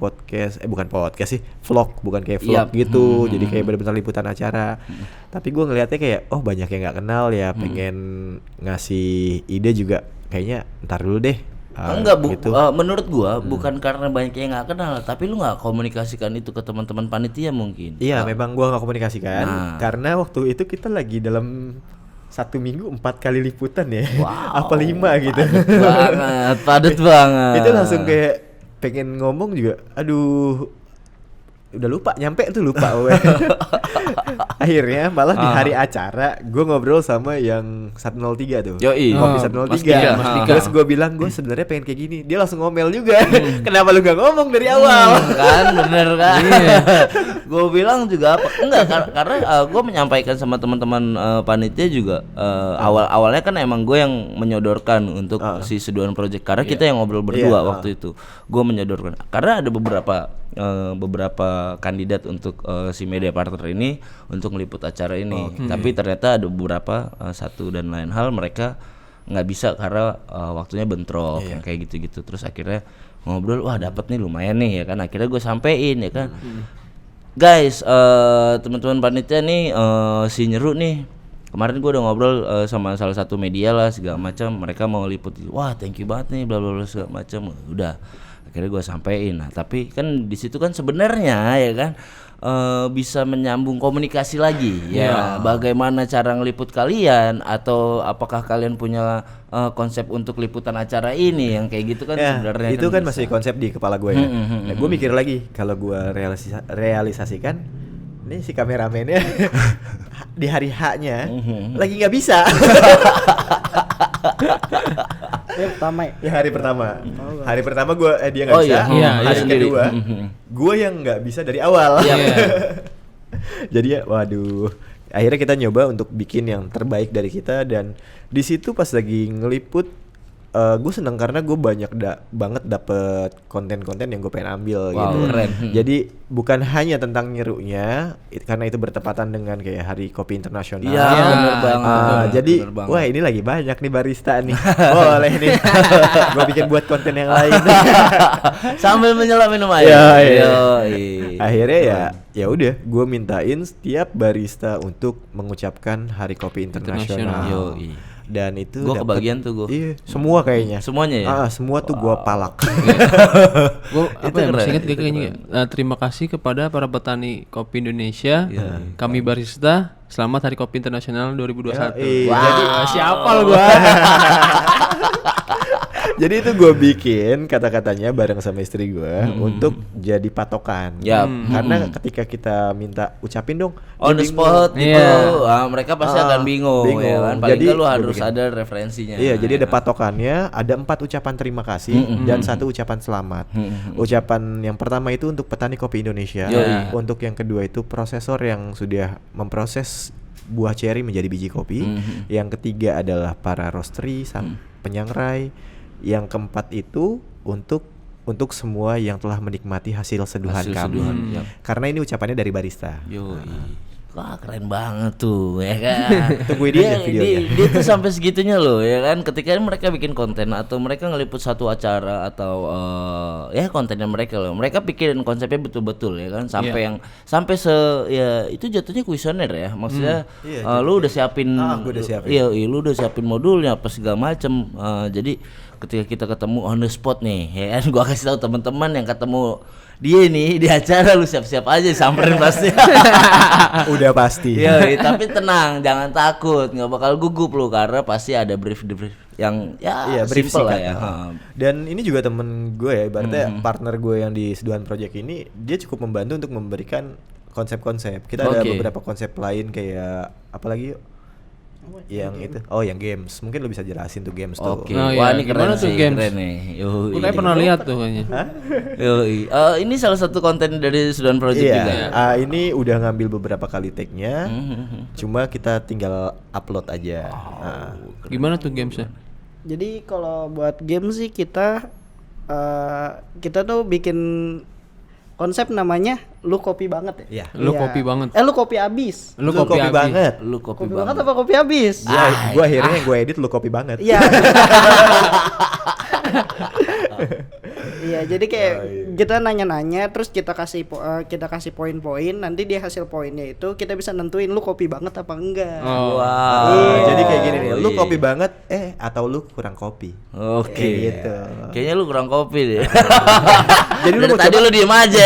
bukan podcast sih, vlog, bukan kayak vlog gitu. Jadi kayak benar-benar liputan acara. Tapi gue ngelihatnya kayak banyak yang nggak kenal ya, pengen ngasih ide juga, kayaknya ntar dulu deh.
Enggak gitu. Menurut gua bukan karena banyak yang nggak kenal, tapi lu nggak komunikasikan itu ke teman-teman panitia mungkin.
Iya, memang gua nggak komunikasikan karena waktu itu kita lagi dalam 1 minggu 4 kali liputan ya. Apa 5 gitu.
Padat banget.
Itu langsung kayak pengen ngomong juga, aduh udah lupa, nyampe tuh lupa. Akhirnya malah di hari acara gue ngobrol sama yang 103 tuh. Kopi 103. Terus gue bilang gue sebenarnya pengen kayak gini. Dia langsung ngomel juga. Kenapa lu gak ngomong dari awal?
Kan bener kan. Gue bilang juga apa? Enggak, karena gue menyampaikan sama teman-teman panitia juga, awalnya kan emang gue yang menyodorkan untuk si Seduhan Project, karena kita yang ngobrol berdua waktu itu. Gue menyodorkan karena ada beberapa beberapa kandidat untuk si media partner ini untuk meliput acara ini. Tapi ternyata ada beberapa satu dan lain hal mereka nggak bisa karena waktunya bentrok yang kayak gitu-gitu. Terus akhirnya ngobrol, wah dapat nih lumayan nih ya kan. Akhirnya gue sampein ya kan. Guys, teman-teman panitia nih si Nyeru nih. Kemarin gue udah ngobrol sama salah satu media lah segala macam. Mereka mau liput. Wah, thank you banget nih bla bla bla segala macam. Udah. Akhirnya gue sampein. Nah, tapi kan di situ kan sebenarnya ya kan bisa menyambung komunikasi lagi ya. Bagaimana cara ngeliput kalian atau apakah kalian punya konsep untuk liputan acara ini yang kayak gitu kan sebenarnya
itu kan
bisa.
masih konsep di kepala gue ya. Nah, gue mikir lagi kalau gue realisasikan ini si kameramennya di hari H-nya lagi nggak bisa. Hari pertama. Hari pertama gue dia nggak bisa. Hari kedua gue yang nggak bisa dari awal. Jadi ya waduh. Akhirnya kita nyoba untuk bikin yang terbaik dari kita dan di situ pas lagi ngeliput gue seneng karena gue banyak banget dapet konten-konten yang gue pengen ambil gitu.
Keren.
Jadi bukan hanya tentang nyerunya, karena itu bertepatan dengan kayak Hari Kopi Internasional.
Iya, bener banget.
Jadi
bener banget.
wah ini lagi banyak nih barista nih. Boleh nih. Gue bikin buat konten yang lain.
Sambil menyelam minum air.
Akhirnya ya udah, gue mintain setiap barista untuk mengucapkan Hari Kopi Internasional. Dan itu
Gue kebagian tuh gue.
Iya, semua kayaknya.
Semuanya ya.
Semua tuh gue palak.
Gue apa ya
keren,
masih ingat
itu
kayaknya ya. Terima kasih kepada para petani kopi Indonesia. Kami barista, selamat Hari Kopi Internasional 2021.
Jadi
siapa lo gue?
Jadi itu gue bikin kata-katanya bareng sama istri gue untuk jadi patokan. Karena ketika kita minta ucapin dong
On the spot gitu, mereka pasti akan bingung. Ya kan? Paling
Jadi
nggak lu harus ada referensinya.
Iya, jadi ada patokannya, ada 4 ucapan terima kasih dan 1 ucapan selamat. Ucapan yang pertama itu untuk petani kopi Indonesia. Untuk yang kedua itu prosesor yang sudah memproses buah ceri menjadi biji kopi. Yang ketiga adalah para roastery, penyangrai. Yang keempat itu untuk semua yang telah menikmati hasil seduhan kami. Karena ini ucapannya dari barista.
Wah keren banget tuh ya kan.
Tungguin aja videonya.
Dia tuh sampai segitunya loh ya kan. Ketika mereka bikin konten atau mereka ngeliput satu acara atau ya kontennya mereka loh. Mereka pikirin konsepnya betul-betul ya kan. Sampai ya itu jatuhnya kuesioner ya. Maksudnya lu udah siapin.
Gue udah siapin.
Iya, lu udah siapin modulnya apa segala macem. Jadi ketika kita ketemu on the spot nih ya kan, gua kasih tahu teman-teman yang ketemu dia nih di acara, lu siap-siap aja samperin pasti.
Udah pasti.
Iya, tapi tenang, jangan takut, nggak bakal gugup lu karena pasti ada brief yang
brief
simple
singkat
lah ya.
Dan ini juga temen gue ya, ibaratnya partner gue yang di Seduhan Project ini, dia cukup membantu untuk memberikan konsep-konsep. Kita ada beberapa konsep lain kayak apalagi yuk? Yang games. Mungkin lu bisa jelasin tuh games tuh.
Wah, ini keren
tuh
sih,
games?
keren nih.
Gue kayak pernah lihat tuh kayaknya.
Ini salah satu konten dari Seduhan Project juga ya.
Ini udah ngambil beberapa kali take-nya. Cuma kita tinggal upload aja.
Gimana tuh gamesnya?
Jadi kalau buat game sih kita tuh bikin konsep namanya lu kopi banget ya.
Lu kopi banget.
Lu kopi abis.
Lu kopi banget.
Lu kopi
banget apa kopi abis?
Ya, gue akhirnya gue edit lu kopi banget.
Iya. Iya, jadi kayak kita nanya-nanya terus kita kasih poin-poin, nanti di hasil poinnya itu kita bisa nentuin lu kopi banget apa enggak.
Jadi kayak gini nih, lu kopi banget atau lu kurang kopi.
Oke.
Gitu.
Kayaknya lu kurang kopi deh.
Jadi lu
tadi lu diem aja.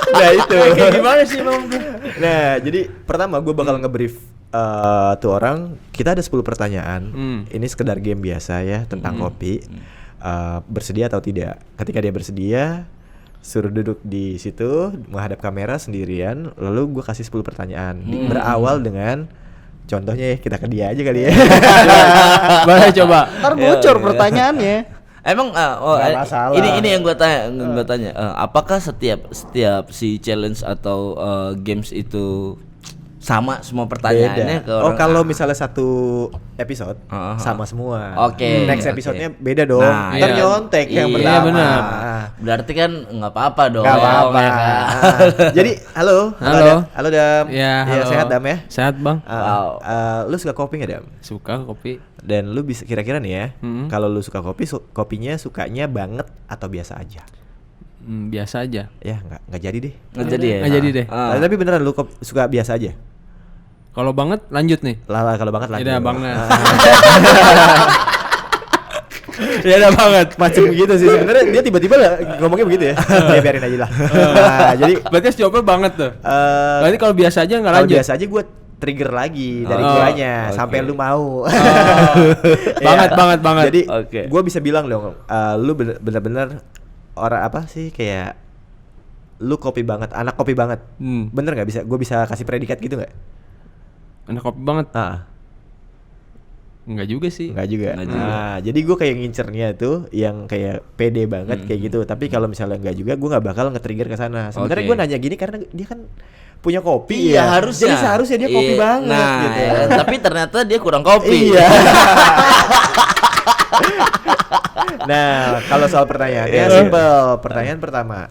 Nah itu kayak gimana sih Bang? Nah jadi pertama gue bakal nge-brief tuh orang, kita ada 10 pertanyaan. Ini sekedar game biasa ya tentang kopi. Bersedia atau tidak? Ketika dia bersedia, suruh duduk di situ menghadap kamera sendirian, lalu gue kasih 10 pertanyaan. Berawal dengan contohnya ya, kita ke dia aja kali ya.
Boleh coba.
Ntar bocor pertanyaannya.
Emang
masalah.
ini yang gue tanya, apakah setiap si challenge atau games itu sama semua pertanyaannya ke orang.
kalau misalnya satu episode sama semua.
Oke.
Next episode-nya beda dong.
Nah,
Ntar nyontek yang
iya,
pertama.
benar.
Berarti kan nggak apa-apa dong.
Gak apa-apa.
Ya kan?
Jadi halo. Halo Dam.
Ya, halo.
Sehat Dam ya?
Sehat Bang.
Lu suka kopi gak Dam?
Suka kopi.
Dan lu bisa kira-kira nih ya, kalau lu suka kopi, kopinya sukanya banget atau biasa aja?
Biasa aja.
Ya nggak jadi deh.
Nggak jadi ya.
Nggak jadi deh.
Tapi beneran lu suka biasa aja?
Kalau banget lanjut nih.
Lah kalau banget lanjut.
Ya banget.
Ya udah banget macam begitu sih sebenarnya dia tiba-tiba ngomongnya begitu ya. Ya biarin aja lah. Nah, jadi
berarti jawabnya banget tuh. Berarti kalau biasa aja nggak lanjut.
Kalau biasa aja gue trigger lagi dari guanya sampai lu mau.
Banget.
Jadi gue bisa bilang dong, lu bener-bener orang apa sih kayak lu kopi banget, anak kopi banget. Bener nggak bisa? Gue bisa kasih predikat gitu nggak?
Anak kopi banget. Enggak juga sih.
Enggak juga. Nah, jadi gue kayak ngincernya tuh yang kayak pede banget kayak gitu. Tapi kalau misalnya enggak juga, gue nggak bakal nge-trigger ke sana. Sebenarnya gue nanya gini karena dia kan punya kopi.
Iya, harusnya.
Jadi seharusnya dia kopi banget.
Nah,
gitu.
tapi ternyata dia kurang kopi.
Iya. Nah, kalau soal pertanyaannya simple. Pertanyaan pertama,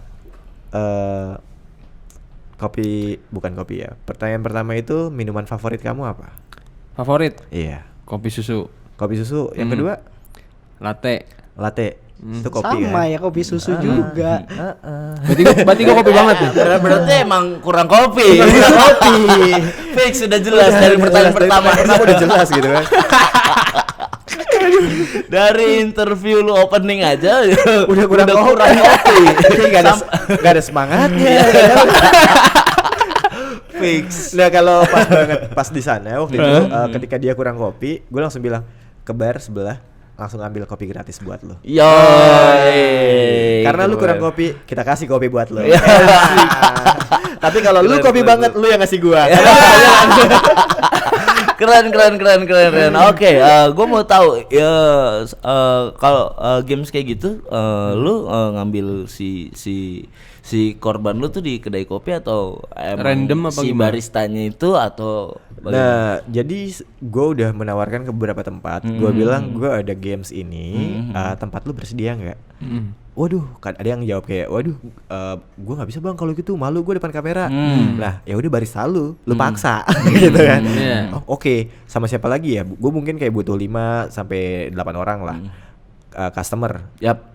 bukan kopi ya. Pertanyaan pertama itu minuman favorit kamu apa?
Favorit?
Iya.
Kopi susu.
Kopi susu. Yang kedua?
Latte.
Itu kopi
sama
kan?
ya kopi susu juga.
Berarti gua kopi banget nih.
Berarti emang kurang kopi. Fix sudah jelas dari pertanyaan pertama.
Udah jelas gitu kan.
Dari interview lu opening aja
udah kurang kopi. Gak ada semangatnya. Fix. Nah kalau pas di sana waktu itu ketika dia kurang kopi, gue langsung bilang ke bar sebelah langsung ambil kopi gratis buat lo. Karena lu kurang kopi, kita kasih kopi buat lo. Tapi kalau lu kopi banget, lu yang ngasih gua.
Keren. Oke, gue mau tahu ya kalau games kayak gitu, lu ngambil si korban lu tuh di kedai kopi atau
random apa
si
gimana?
baristanya itu atau bagaimana?
Nah, jadi gue udah menawarkan ke beberapa tempat. Gue bilang gue ada games ini, tempat lu bersedia nggak? Waduh, kan ada yang jawab kayak, waduh, gue nggak bisa bang kalau gitu, malu gue depan kamera. Nah, ya udah barista lu paksa, gitu kan? Oke, sama siapa lagi ya? Gue mungkin kayak butuh 5 sampai 8 orang lah. Customer.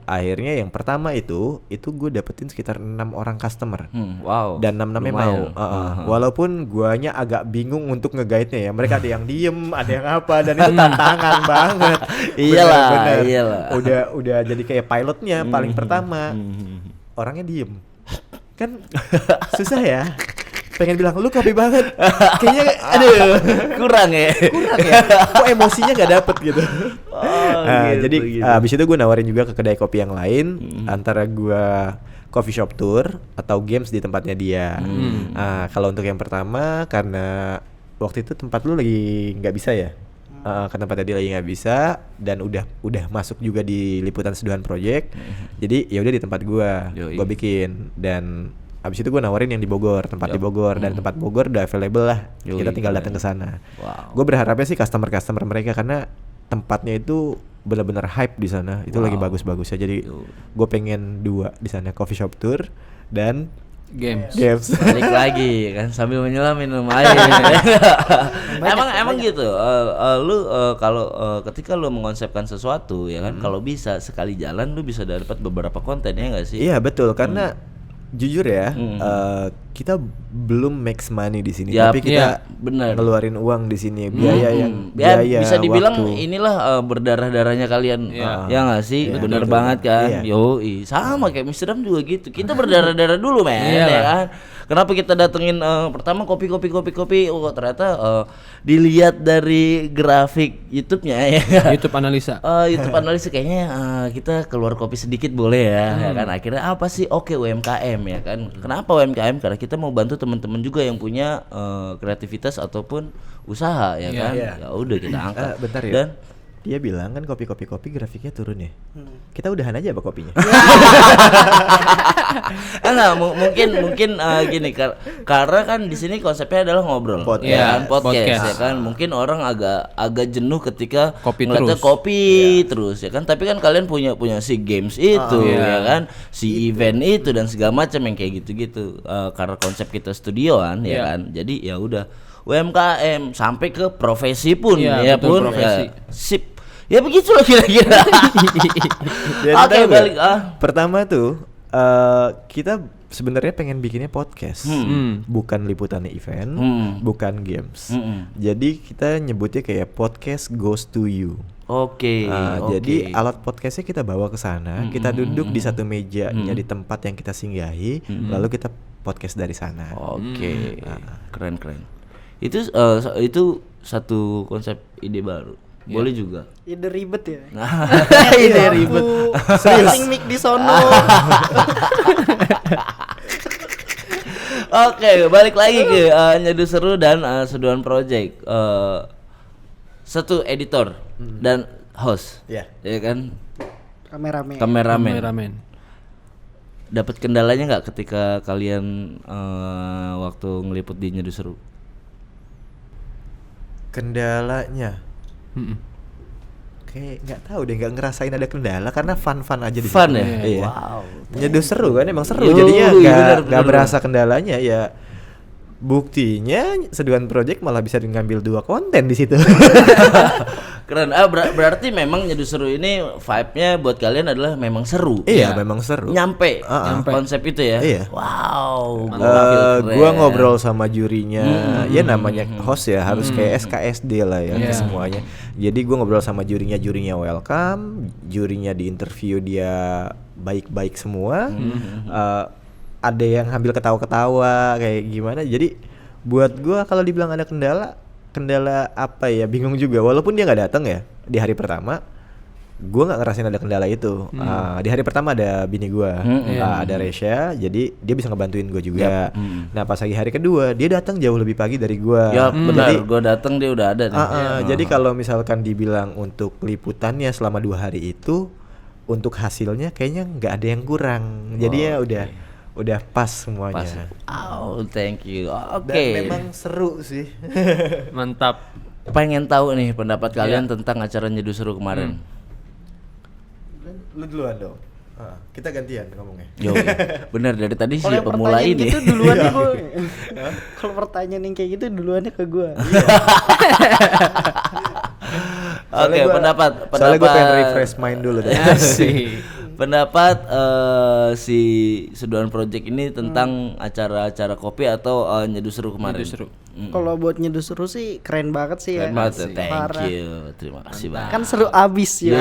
Akhirnya yang pertama itu gue dapetin sekitar 6 orang customer.
Wow.
Dan 6-6-nya mau. Walaupun guanya agak bingung untuk nge-guide-nya ya. Mereka ada yang diem, ada yang apa, dan itu tantangan banget.
Iyalah.
Udah jadi kayak pilotnya paling pertama. Orangnya diem. Kan susah ya. Pengen bilang lu kopi banget, kayaknya aduh
kurang ya.
Kok emosinya nggak dapet gitu. Jadi abis itu gue nawarin juga ke kedai kopi yang lain, antara gue coffee shop tour atau games di tempatnya dia. Kalau untuk yang pertama karena waktu itu tempat lu lagi nggak bisa ya, ke tempatnya dia lagi nggak bisa dan udah masuk juga di liputan Seduhan Project. Jadi ya udah di tempat gue bikin dan abis itu gue nawarin yang di Bogor, tempat di Bogor dan tempat Bogor udah available lah. Kita tinggal datang ke sana. Gue berharapnya sih customer mereka karena tempatnya itu benar-benar hype di sana. Itu lagi bagus-bagusnya. Jadi gue pengen 2 di sana, coffee shop tour dan
games.
Balik lagi kan sambil menyelam minum air. emang gitu. Lu kalau ketika lu mengonsepkan sesuatu ya kan, kalau bisa sekali jalan lu bisa dapat beberapa konten ya nggak sih?
Iya betul karena jujur ya, kita belum makes money di sini, tapi kita ngeluarin uang di sini, biaya
bisa dibilang
waktu.
Inilah berdarah-darahnya kalian, ya nggak sih, bener banget kan, sama kayak Mr. Ram juga gitu, kita berdarah-darah dulu men, ya kan. Kenapa kita datengin pertama kopi, oh ternyata dilihat dari grafik YouTube-nya ya.
YouTube analisa.
YouTube analisa kayaknya kita keluar kopi sedikit boleh ya kan. Akhirnya apa sih? Oke, UMKM ya kan. Kenapa UMKM? Karena kita mau bantu teman-teman juga yang punya kreativitas ataupun usaha ya kan. Ya udah kita angkat.
Bentar ya.
Dan
Dia bilang kan kopi grafiknya turun ya. Kita udahan aja apa kopinya?
Enggak, mungkin gini karena kan di sini konsepnya adalah ngobrol. Podcast ya kan. Mungkin orang agak jenuh ketika ngeliatnya kopi terus ya kan. Tapi kan kalian punya si games itu ya kan, si event itu dan segala macam yang kayak gitu-gitu. Karena konsep kita studioan ya kan. Jadi ya udah UMKM sampai ke profesi pun profesi. Sip. Ya begitulah kira-kira.
Oke, balik pertama tuh kita sebenarnya pengen bikinnya podcast, bukan liputan event, bukan games. Jadi kita nyebutnya kayak podcast goes to you.
Oke.
Jadi alat podcastnya kita bawa ke sana, kita duduk di satu meja di tempat yang kita singgahi, lalu kita podcast dari sana.
Oke. Keren. Itu satu konsep ide baru. Boleh juga.
Ide ribet ya.
Ide ribet.
Serius. Mic di sono.
Oke, balik lagi ke Nyeduh Seru dan Seduhan Project. Satu editor dan host. Ya kan? Kameramen. Dapat kendalanya nggak ketika kalian waktu ngeliput di Nyeduh Seru?
Kendalanya kayak nggak tahu deh, nggak ngerasain ada kendala karena fun aja di
fun
situ.
Ya.
Iya.
Wow.
Nyeduh seru kan, emang seru. Jadinya nggak berasa kendalanya ya. Buktinya Seduhan Project malah bisa ngambil 2 konten di situ.
Keren. Berarti memang Nyeduh Seru ini vibe-nya buat kalian adalah memang seru.
Iya, memang seru.
Nyampe konsep itu ya.
Iya.
Wow.
Gua ngobrol sama jurinya. Ya namanya host ya, harus kayak SKSD lah ya ke semuanya. Jadi gua ngobrol sama jurinya welcome, jurinya di interview dia baik-baik semua. Ada yang ambil ketawa-ketawa kayak gimana. Jadi buat gua kalau dibilang ada kendala apa ya, bingung juga. Walaupun dia nggak datang ya di hari pertama, gua nggak ngerasain ada kendala itu. Di hari pertama ada bini gua, ada Resya, jadi dia bisa ngebantuin gua juga. Nah pas lagi hari kedua dia datang jauh lebih pagi dari gua.
Ya benar, gua datang dia udah ada.
Jadi kalau misalkan dibilang untuk liputannya selama 2 hari itu, untuk hasilnya kayaknya nggak ada yang kurang. Jadi ya udah pas semuanya.
Thank you. Oke.
Dan memang seru sih.
Mantap.
Pengen tahu nih pendapat kalian tentang acara Nyeduh Seru kemarin.
Lu duluan dong. Kita gantian ngomongnya.
Yo, bener dari tadi sih
Kalau
pemula ini.
Gitu duluannya gue. Kalau pertanyaan yang kayak gitu duluannya ke gue.
Oke, pendapat.
Soalnya gue pengen refresh mind dulu deh.
Pendapat si Seduhan Project ini tentang acara-acara kopi atau Nyeduh Seru kemarin.
Kalau buat Nyeduh Seru sih keren banget sih.
Keren banget. Thank you. Terima kasih banget.
Kan seru abis ya.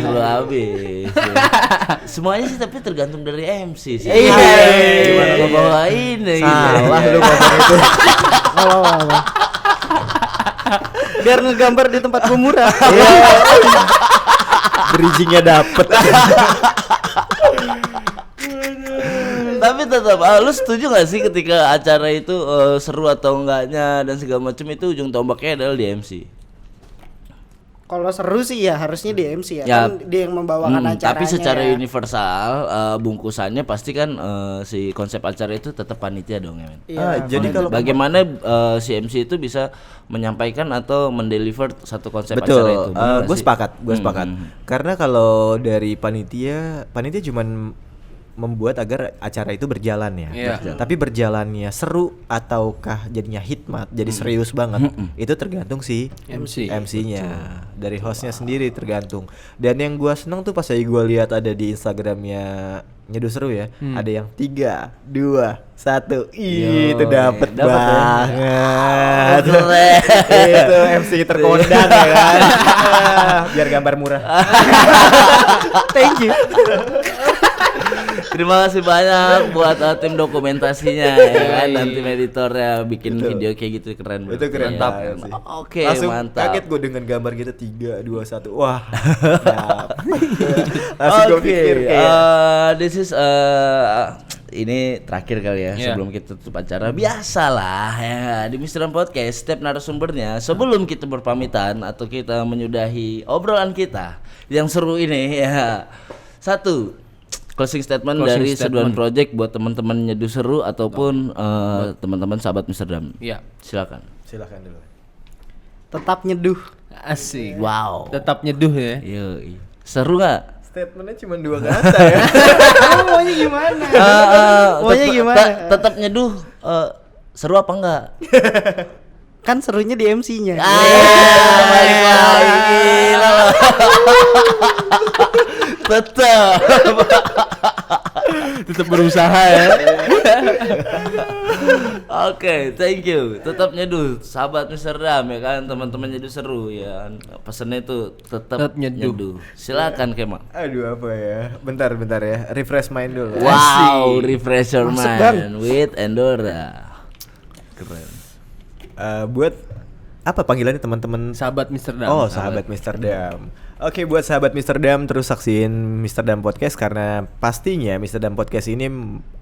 Seru abis. Semuanya sih tapi tergantung dari MC sih.
Gimana
ngebawain ya.
Salah lu ngomong itu.
Apa. Biar ngegambar di tempat gue murah.
Bridgingnya dapet.
Tapi tetap lu setuju gak sih ketika acara itu seru atau enggaknya dan segala macam itu ujung tombaknya adalah di MC?
Kalau seru sih ya harusnya di MC ya. Kan dia yang membawakan acaranya.
Tapi secara universal bungkusannya pasti kan si konsep acara itu tetap panitia dong ya.
Jadi kalau
bagaimana si MC itu bisa menyampaikan atau mendeliver satu konsep acara itu?
Gue sepakat. Karena kalau dari panitia cuman membuat agar acara itu berjalan ya. Tapi berjalannya seru ataukah jadinya hikmat, jadi serius banget, itu tergantung si MC-nya. Dari hostnya sendiri tergantung. Dan yang gua seneng tuh pas gue lihat ada di Instagramnya Nyeduh Seru ya, ada yang 3, 2, 1. Itu dapet banget. Itu MC terkondang ya kan. Biar gambar murah.
Thank you.
Terima kasih banyak buat tim dokumentasinya ya kan, dan tim editornya bikin video kayak gitu keren banget.
Itu keren
mantap. Oke, mantap.
Kaget gue dengan gambar gitu 3, 2, 1. Wah. Langsung gue pikir kayak
this is ini terakhir kali ya sebelum kita tutup acara. Biasalah ya di Mr. Podcast setiap narasumbernya sebelum kita berpamitan atau kita menyudahi obrolan kita yang seru ini ya. Satu closing statement dari Seduhan Project buat teman-teman Nyeduh Seru ataupun teman-teman sahabat Mr. Dam.
Iya.
Silakan.
Silakan dulu.
Tetap nyeduh.
Asik.
Wow.
Tetap nyeduh ya.
Iya. Seru nggak?
Statementnya cuma 2 kata ya.
Maunya gimana?
Tetap nyeduh seru apa enggak?
Kan serunya di MC-nya.
Balik lagi.
Tetap berusaha ya.
Oke, thank you. Tetap nyeduh, sahabat Mr. Dam ya kan, teman-teman Nyeduh Seru ya. Pesannya itu tetap nyeduh. Silakan Kema.
Aduh apa ya? Bentar ya. Refresh mind dulu.
Wow, refresh your mind with Endora. Keren.
Buat apa panggilannya teman-teman?
Sahabat Mr. Dam.
Oh, sahabat Mr. Dam. Oke, buat sahabat Mr. Dam terus saksiin Mr. Dam Podcast karena pastinya Mr. Dam Podcast ini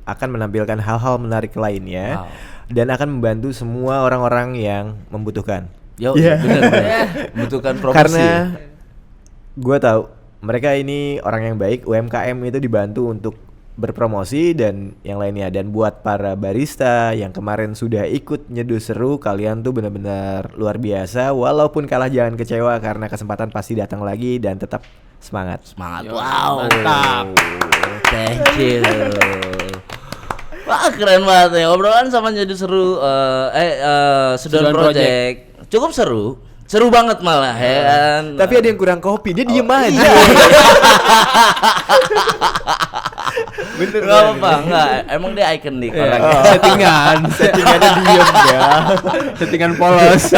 akan menampilkan hal-hal menarik lainnya dan akan membantu semua orang-orang yang membutuhkan.
Benar. Membutuhkan promosi.
Karena gue tahu mereka ini orang yang baik, UMKM itu dibantu untuk berpromosi dan yang lainnya. Dan buat para barista yang kemarin sudah ikut Nyeduh Seru, kalian tuh benar-benar luar biasa. Walaupun kalah jangan kecewa karena kesempatan pasti datang lagi dan tetap semangat.
Wow,
mantap.
Thank you. Wah, keren banget ya obrolan sama Nyeduh Seru. Seduhan Project cukup seru. Seru banget malah ya kan.
Tapi ada yang kurang kopi, dia diem aja.
Bener gak apa-apa, enggak. Emang dia ikonik orangnya.
Settingannya diem ya.
Settingan polos.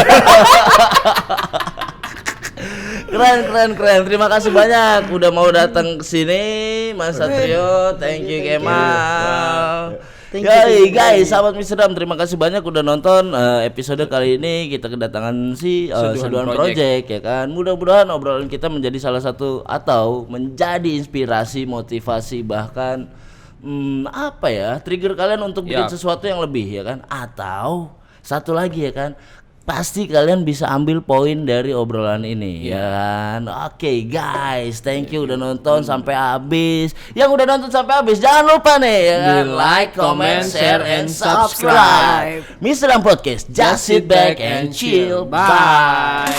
Keren. Terima kasih banyak udah mau datang ke sini, Mas Satrio. Thank you Kemal. Guys, sahabat Mr. Dam, terima kasih banyak udah nonton episode kali ini. Kita kedatangan Seduhan Project ya kan. Mudah-mudahan obrolan kita menjadi salah satu atau menjadi inspirasi, motivasi, bahkan trigger kalian untuk bikin sesuatu yang lebih ya kan. Atau satu lagi ya kan, pasti kalian bisa ambil poin dari obrolan ini ya kan. Oke guys, thank you udah nonton sampai habis. Yang udah nonton sampai habis jangan lupa nih ya kan, like, comment, share, and subscribe. Mr. Dam Podcast, just sit back and chill. Bye.